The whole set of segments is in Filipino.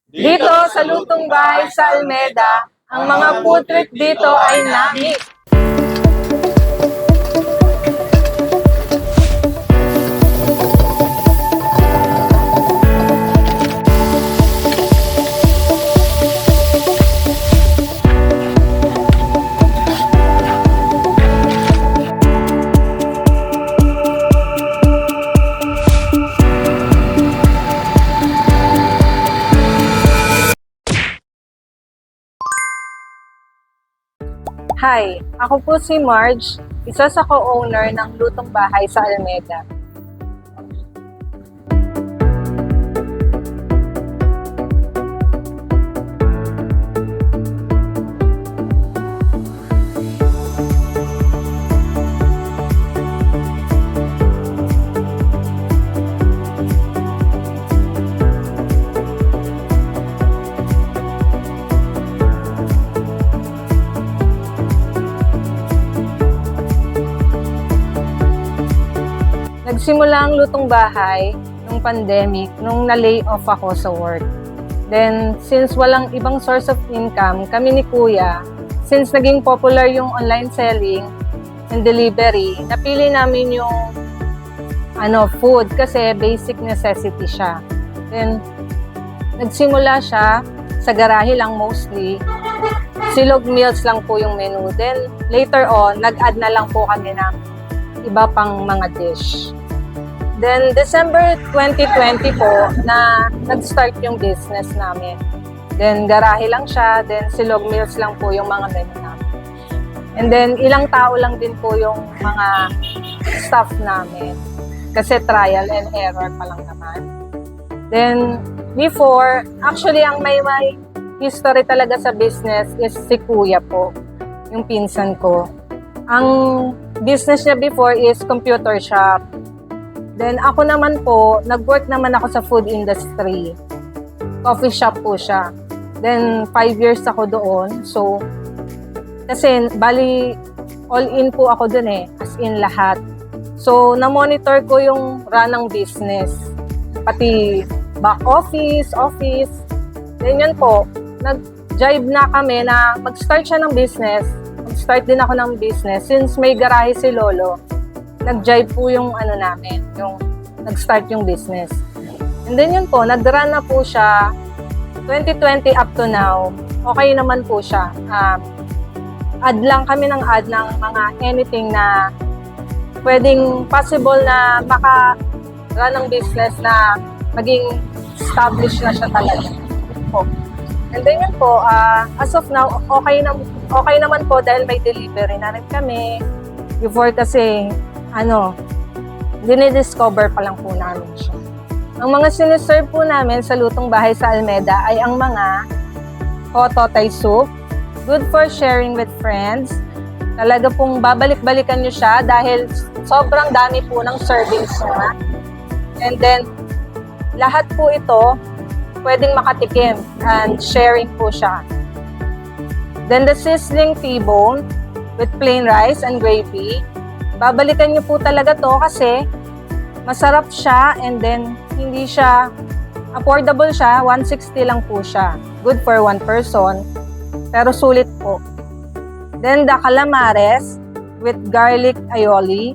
Dito sa Lutong Bahay sa Almeda, ang mga food trip dito ay nami. Hi, ako po si Marge, isa sa co-owner ng Lutong Bahay sa Almeda. Nagsimula ang Lutong Bahay nung pandemic, nung na-lay off ako sa work. Then, since walang ibang source of income, kami ni Kuya, since naging popular yung online selling and delivery, napili namin yung food kasi basic necessity siya. Then, nagsimula siya sa garahe lang mostly. Silog meals lang po yung menu. Then, later on, nag-add na lang po kami ng iba pang mga dish. Then, December 2020 po na nag-start yung business namin. Then, garahe lang siya. Then, silog meals lang po yung mga menu namin. And then, ilang tao lang din po yung mga staff namin. Kasi trial and error pa lang naman. Then, before, actually, ang may history talaga sa business is si Kuya po, yung pinsan ko. Ang business niya before is computer shop. Then ako naman po, nag-work naman ako sa food industry. Coffee shop po siya. Then 5 years ako doon. So, kasi bali all in po ako doon as in lahat. So, na-monitor ko yung run ng business. Pati back office. Then yun po, nag-jive na kami na mag-start siya ng business. Mag-start din ako ng business. Since may garahe si Lolo, nag-jive po yung namin, yung nag-start yung business. And then yun po, nag-run na po siya 2020 up to now. Okay naman po siya. Add lang kami ng mga anything na pwedeng possible na maka-run ng business na maging established na siya talaga. Po. And then yun po, as of now, okay naman po dahil may delivery na rin kami. Before kasi, dinidiscover pa lang po namin siya. Ang mga siniserve po namin sa Lutong Bahay sa Almeda ay ang mga Hototay soup, good for sharing with friends. Talaga pong babalik-balikan nyo siya dahil sobrang dami po ng servings niya. And then, lahat po ito pwedeng makatikim and sharing po siya. Then the sizzling T-bone with plain rice and gravy. Babalikan niyo po talaga to kasi masarap siya and then hindi siya affordable siya, 160 lang po siya. Good for one person, pero sulit po. Then the calamares with garlic aioli.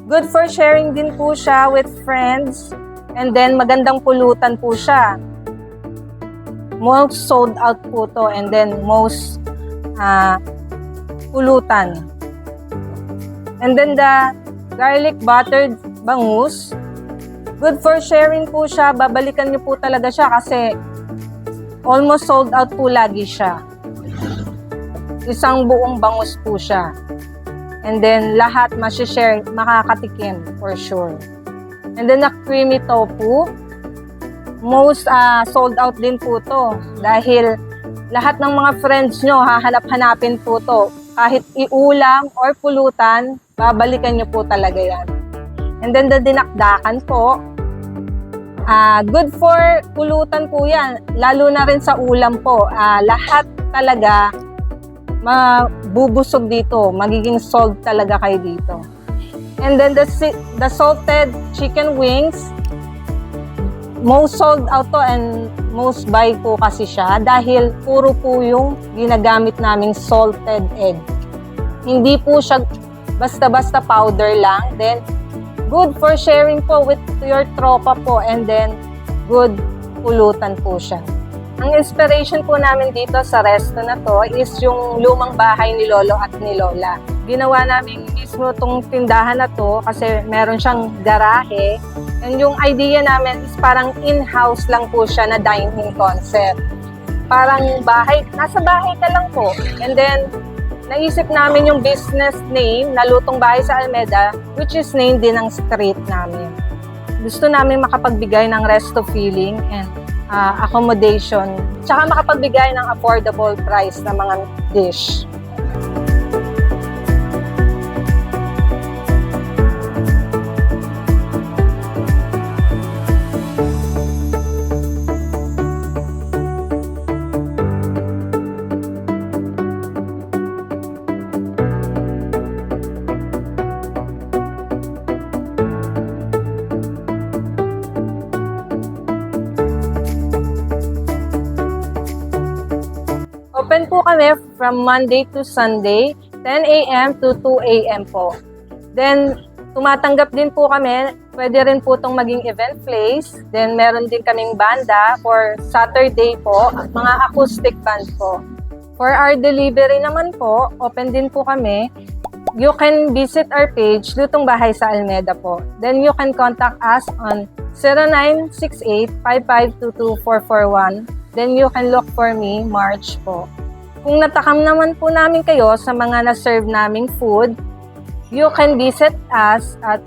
Good for sharing din po siya with friends and then magandang pulutan po siya. Most sold out po to and then most pulutan. And then the garlic buttered bangus. Good for sharing po siya. Babalikan niyo po talaga siya kasi almost sold out po lagi siya. Isang buong bangus po siya. And then lahat masishare, makakatikim for sure. And then the creamy tofu. Most sold out din po to dahil lahat ng mga friends nyo hahanap-hanapin po to. Kahit iulam or pulutan, babalikan nyo po talaga yan. And then the dinakdakan po, good for pulutan po yan. Lalo na rin sa ulam po. Lahat talaga mabubusog dito. Magiging sold talaga kayo dito. And then the salted chicken wings, most sold out to and most buy po kasi siya dahil puro po yung ginagamit naming salted egg. Hindi po siya basta-basta powder lang. Then, good for sharing po with your tropa po, and then good pulutan po siya. Ang inspiration po namin dito sa resto na to is yung lumang bahay ni Lolo at ni Lola. Ginawa namin mismo tong tindahan na to kasi meron siyang garahe. And yung idea namin is parang in-house lang po siya na dining concept. Parang bahay, nasa bahay ka lang po. And then, naisip namin yung business name na Lutong Bahay sa Alameda, which is named din ang street namin. Gusto namin makapagbigay ng resto feeling and accommodation, tsaka makapagbigay ng affordable price na mga dish. Open po kami from Monday to Sunday, 10 a.m. to 2 a.m. po. Then, tumatanggap din po kami, pwede rin po itong maging event place. Then, meron din kaming banda for Saturday po, mga acoustic band po. For our delivery naman po, open din po kami. You can visit our page, Lutong Bahay sa Alameda po. Then, you can contact us on 0968-5522441. Then you can look for me, March po. Kung natakam naman po namin kayo sa mga na-serve naming food, you can visit us at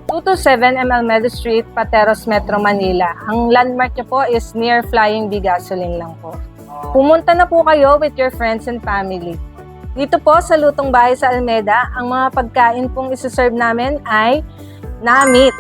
227 Alameda Street, Pateros, Metro Manila. Ang landmark niyo po is near Flying B Gasoline lang po. Pumunta na po kayo with your friends and family. Dito po sa Lutong Bahay sa Alameda, ang mga pagkain pong isi-serve namin ay na-meat.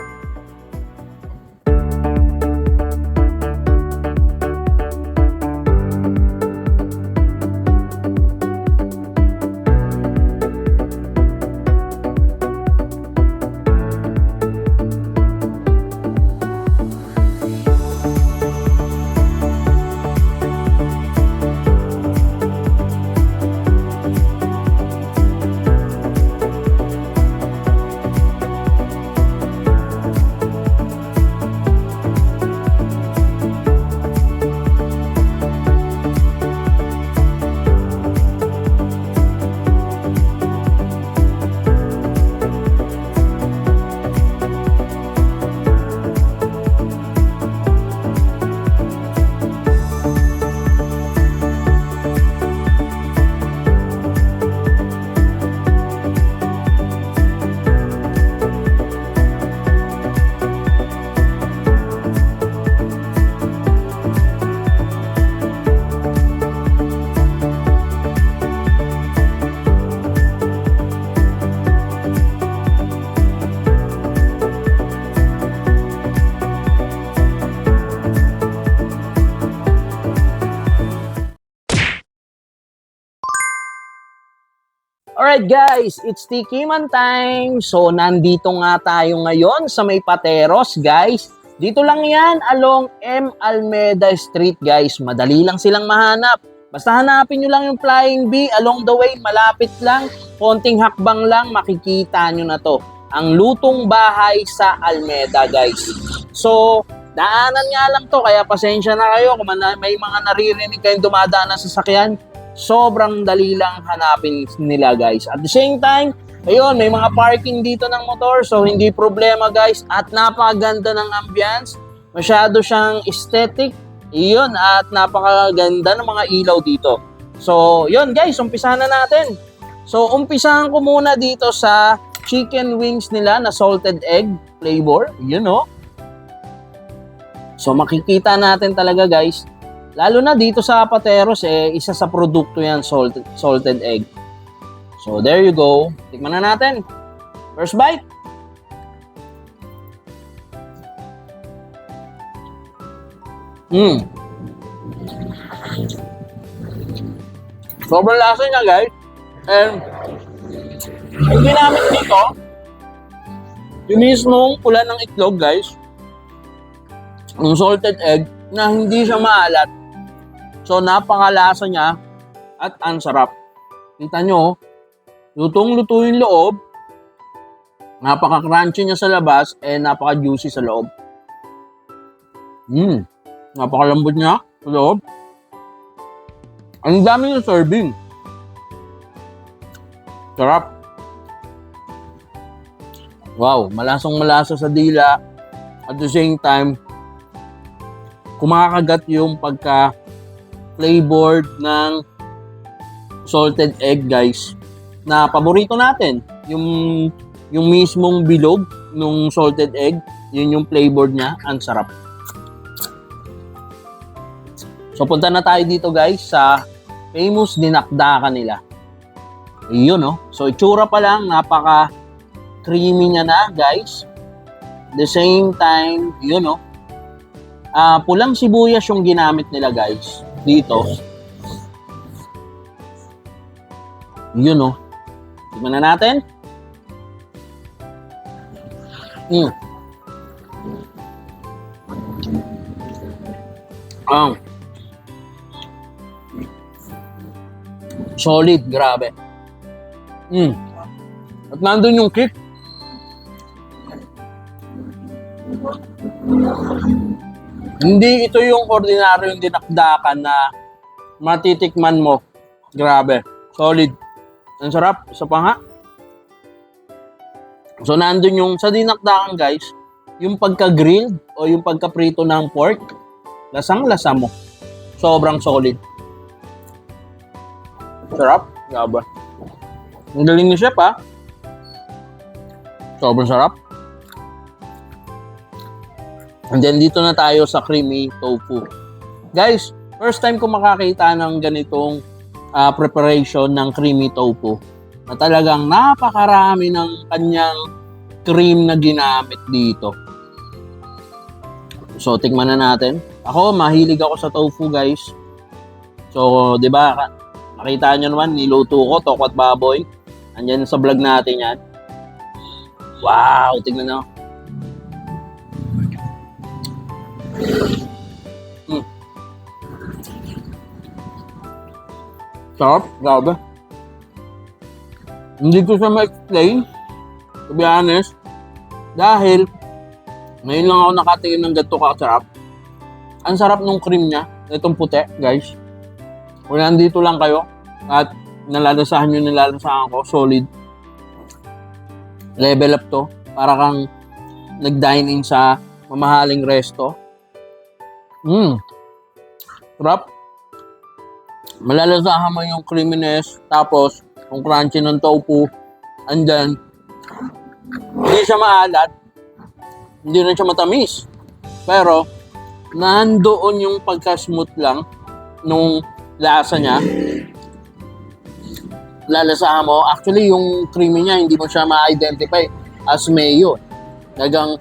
Alright guys, it's Tikiman time. So nandito nga tayo ngayon sa may Pateros guys. Dito lang yan along M. Almeda Street guys. Madali lang silang mahanap. Basta hanapin nyo lang yung Flying B along the way. Malapit lang, konting hakbang lang, makikita nyo na to. Ang Lutong Bahay sa Almeda guys. So daanan nga lang to, kaya pasensya na kayo kung may mga naririnig kayong dumadaan na sasakyan. Sobrang dali lang hanapin nila guys. At the same time, ayun, may mga parking dito ng motor, so hindi problema guys. At napakaganda ng ambience, masyado siyang aesthetic, yun, at napakaganda ng mga ilaw dito. So yun guys, umpisahan na natin. So umpisahan ko muna dito sa chicken wings nila na salted egg flavor, yun o. So makikita natin talaga guys, lalo na dito sa Pateros, isa sa produkto yan, salted egg. So, there you go. Tikman na natin. First bite. Sobrang lasa niya, guys. And, yung ginamit dito, yung mismong pula ng itlog, guys. Yung salted egg na hindi siya maalat. So, napakalasa niya at ang sarap. Kita nyo, lutong-luto yung loob. Napaka-crunchy niya sa labas and napaka-juicy sa loob. Napakalambot niya sa loob. Ang dami ng serving. Sarap. Wow, malasang-malasa sa dila. At the same time, kumakagat yung pagka-flavored ng salted egg, guys. Na paborito natin. Yung mismong bilog ng salted egg, yun yung flavored niya. Ang sarap. So, punta na tayo dito, guys, sa famous dinakdakan nila. Yun, no? So, itsura pa lang, napaka-creamy niya na, guys. The same time, yun, no? Pulang sibuyas yung ginamit nila, guys. Dito. Yun, no? Tignan na natin. Solid, grabe. At nandun yung kick. Hindi ito yung ordinaryong dinakdakan na matitikman mo. Grabe. Solid. Ang sarap. Isa pa nga. So, nandun yung sa dinakdakan, guys, yung pagka-grilled o yung pagka-prito ng pork, lasang-lasa mo. Sobrang solid. Sarap. Grabe. Ang galing ni chef, ha? Sobrang sarap. And then, dito na tayo sa creamy tofu. Guys, first time ko makakita ng ganitong preparation ng creamy tofu. Na talagang napakarami ng kanyang cream na ginamit dito. So, tikman na natin. Ako, mahilig ako sa tofu, guys. So, di ba, nakita nyo naman, niluto ko, toko at baboy. Andyan sa vlog natin yan. Wow, tignan nyo. Sarap, grabe. Hindi ko siya ma-explain, to be honest, dahil ngayon lang ako nakatikim ng ganito kasarap. Ang sarap ng cream niya, itong puti, guys. Kung nandito lang kayo at nalalasahan nyo, nilalasahan ko, solid. Level up to, para kang nag-dine in sa mamahaling resto. Sarap. Malalasahan mo yung creaminess, tapos yung crunchy ng tofu, and then hindi siya maalat, hindi rin siya matamis, pero nandoon yung pagka-smooth lang nung lasa niya. Lalasahan mo, actually yung creamy niya hindi mo siya ma-identify as mayo. Nagang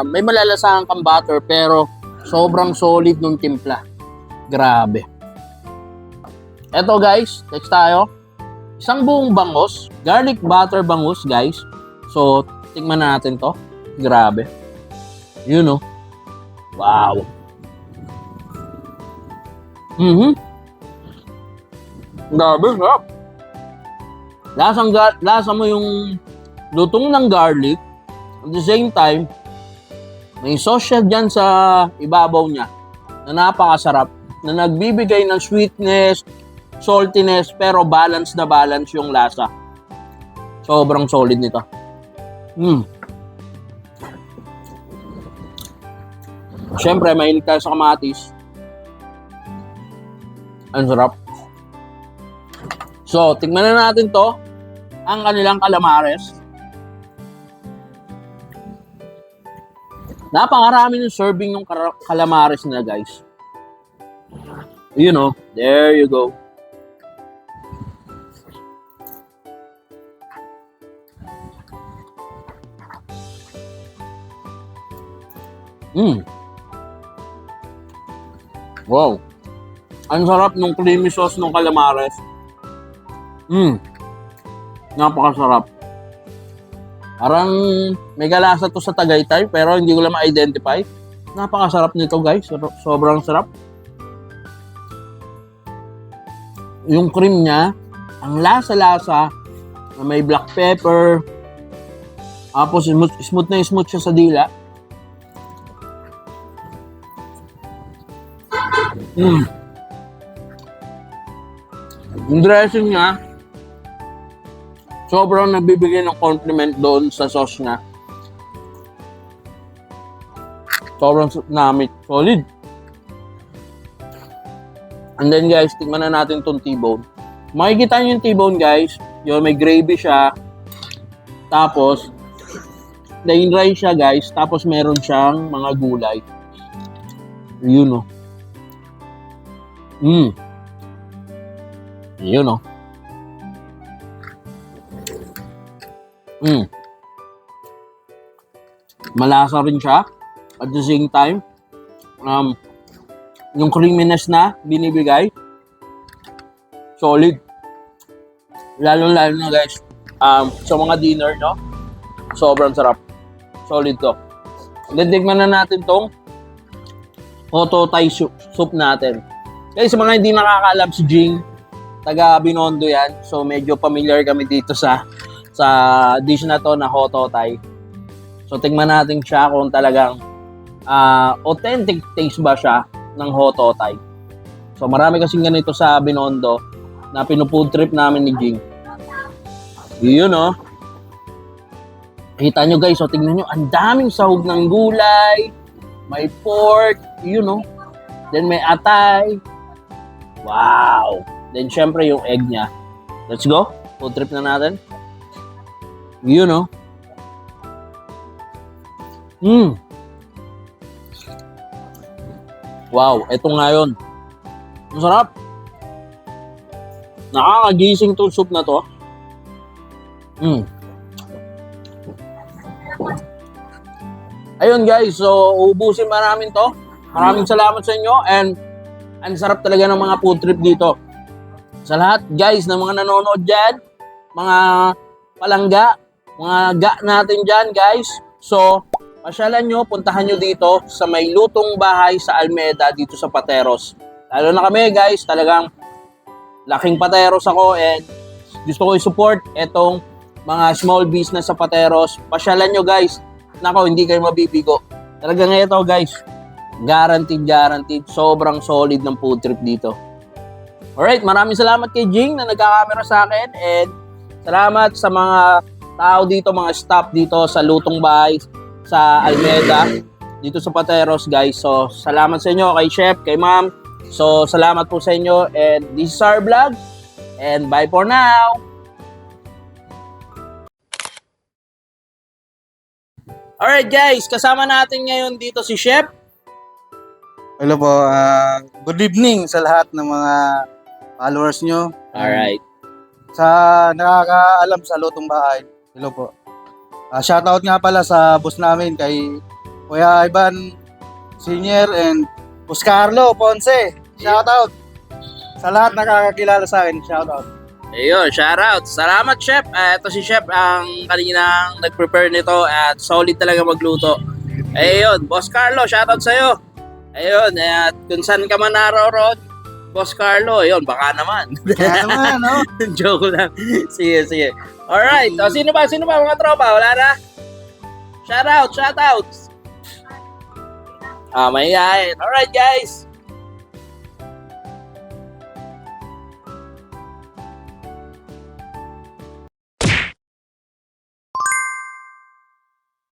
may malalasahan kang butter, pero sobrang solid nung timpla. Grabe. Eto, guys, next tayo. Isang buong bangus, garlic butter bangus, guys. So, tingnan natin to. Grabe. Yun, no? Wow. Grabe, sarap. Lasa mo yung lutong ng garlic. At the same time, may sauce siya dyan sa ibabaw niya na napakasarap, na nagbibigay ng sweetness, saltiness, pero balance na balance yung lasa. Sobrang solid nito. Siyempre, mahilig tayo sa kamatis. Ang sarap. So, tingnan na natin to. Ang kanilang calamares. Napakarami ng serving ng calamares nila, guys. You know, there you go. Wow. Ang sarap ng creamy sauce ng calamares. Napakasarap. Parang may galasa to sa Tagaytay, pero hindi ko lang ma-identify. Napakasarap nito guys. Sobrang sarap. Yung cream niya, ang lasa-lasa, na may black pepper, tapos smooth na smooth siya sa dila. Yung dressing niya, sobrang nagbibigay ng compliment doon sa sauce niya. Sobrang namit. Solid. And then guys, tingnan na natin itong T-bone. Makikita nyo yung T-bone guys. Yung may gravy siya. Tapos, plain rice siya guys. Tapos meron siyang mga gulay. Yun o. Yun o. Malasa rin siya. At the same time, yung creaminess na binibigay, solid. Lalo-lalo na guys, sa mga dinner, no? Sobrang sarap. Solid to. Then, tikman na natin tong Hoto Thai soup natin. Guys, sa mga hindi nakakaalam, si Jing, taga Binondo yan. So, medyo familiar kami dito sa dish na to na Hoto Thai. So, tingnan natin siya kung talagang authentic taste ba siya ng Hoto Thai. So, marami kasing ganito sa Binondo na pinufood trip namin ni Jing. Yun, oh. Kita nyo guys, so tingnan nyo, ang daming sahog ng gulay, may pork, yun, oh. Then may atay. Wow! Then syempre yung egg niya. Let's go. Food trip na natin. Yun, oh. Wow, eto nga yun. Masarap. Nakakagising to soup na to. Ayun guys, so ubusin namin to. Maraming salamat sa inyo and ang sarap talaga ng mga food trip dito. Sa lahat guys na mga nanonood dyan, mga palangga, mga ga natin dyan guys. So, pasyalan nyo, puntahan nyo dito sa may lutong bahay sa Almeda dito sa Pateros. Lalo na kami guys, talagang laking Pateros ako and gusto ko i-support itong mga small business sa Pateros. Pasyalan nyo guys. Nako, hindi kayo mabibigo. Talagang ito guys, guaranteed. Sobrang solid ng food trip dito. Alright, maraming salamat kay Jing na nagkakamera sa akin and salamat sa mga tao dito, mga staff dito sa lutong bahay sa Almeda, dito sa Pateros guys. So, salamat sa inyo kay Chef, kay Ma'am. So, salamat po sa inyo and this is our vlog and bye for now. Alright guys, kasama natin ngayon dito si Chef. Hello po, good evening sa lahat ng mga followers nyo. Alright. Sa nakakaalam sa lutong bahay. Hello po. Shoutout nga pala sa boss namin kay Kuya Ivan Senior and Boss Carlo Ponce. Shoutout. Sa lahat nakakakilala sa akin, shoutout. Ayun, shoutout. Salamat Chef. Ito si Chef ang kaninang nag-prepare nito at solid talaga magluto. Ayun, Boss Carlo, shoutout sa'yo. Ayun, at kung saan ka man naroon, Boss Carlo, ayun, baka naman. Kaya naman, no? Joke lang. Sige. Alright, so, sino ba mga tropa? Wala na? Shoutout. Mahihayin. Alright guys.